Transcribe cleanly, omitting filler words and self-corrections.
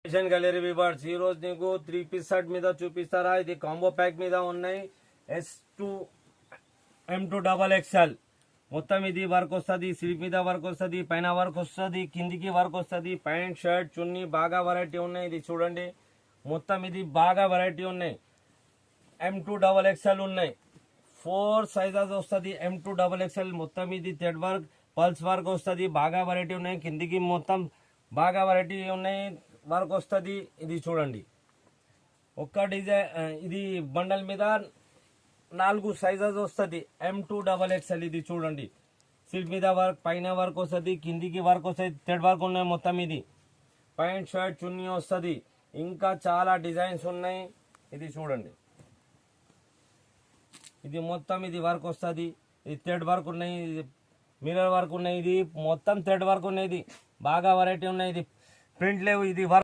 Fashion gallery viewers ఈ రోజు నీకు 3 పీస్ సెట్ మీద చూపిస్తారా. ఇది కాంబో ప్యాక్ మీద ఉన్నాయి. S2 M2 XXL మొత్తం ఇది వర్క్ వస్తుంది. స్లీప్ మీద వర్క్ వస్తుంది, పైన వర్క్ వస్తుంది, కిందికి వర్క్ వస్తుంది. ప్యాంట్ షర్ట్ చున్నీ బాగా వెరైటీ ఉన్నాయి. ఇది చూడండి, మొత్తం ఇది బాగా వెరైటీ ఉన్నాయి. M2 XXL ఉన్నాయి. 4 సైజెస్ వస్తుంది. M2 XXL మొత్తం ఇది థ్రెడ్ వర్క్ పల్స్ వర్క్ వస్తుంది. బాగా వెరైటీ ఉన్నాయి. కిందికి మొత్తం బాగా వెరైటీ ఉన్నాయి, వర్క్ వస్తుంది. ఇది చూడండి, ఒక్క డిజైన్ ఇది బండల్ మీద 4 సైజెస్ వస్తుంది. M2 XXL ఇది చూడండి, సిల్క్ మీద వర్క్, పైన వర్క్ వస్తుంది, కిందికి వర్క్ వస్తుంది, థ్రెడ్ వర్క్ ఉన్నాయి. మొత్తం ఇది ప్యాంట్ షర్ట్ చున్నీ వస్తుంది. ఇంకా చాలా డిజైన్స్ ఉన్నాయి. ఇది చూడండి, ఇది మొత్తం ఇది వర్క్ వస్తుంది. ఇది థ్రెడ్ వర్క్ ఉన్నాయి, ఇది మిర్రర్ వర్క్ ఉన్నాయి. ఇది మొత్తం థ్రెడ్ వర్క్ ఉన్నాయి. ఇది బాగా వెరైటీ ఉన్నాయి. ఇది ప్రింట్ లేవు, ఇది వర్క్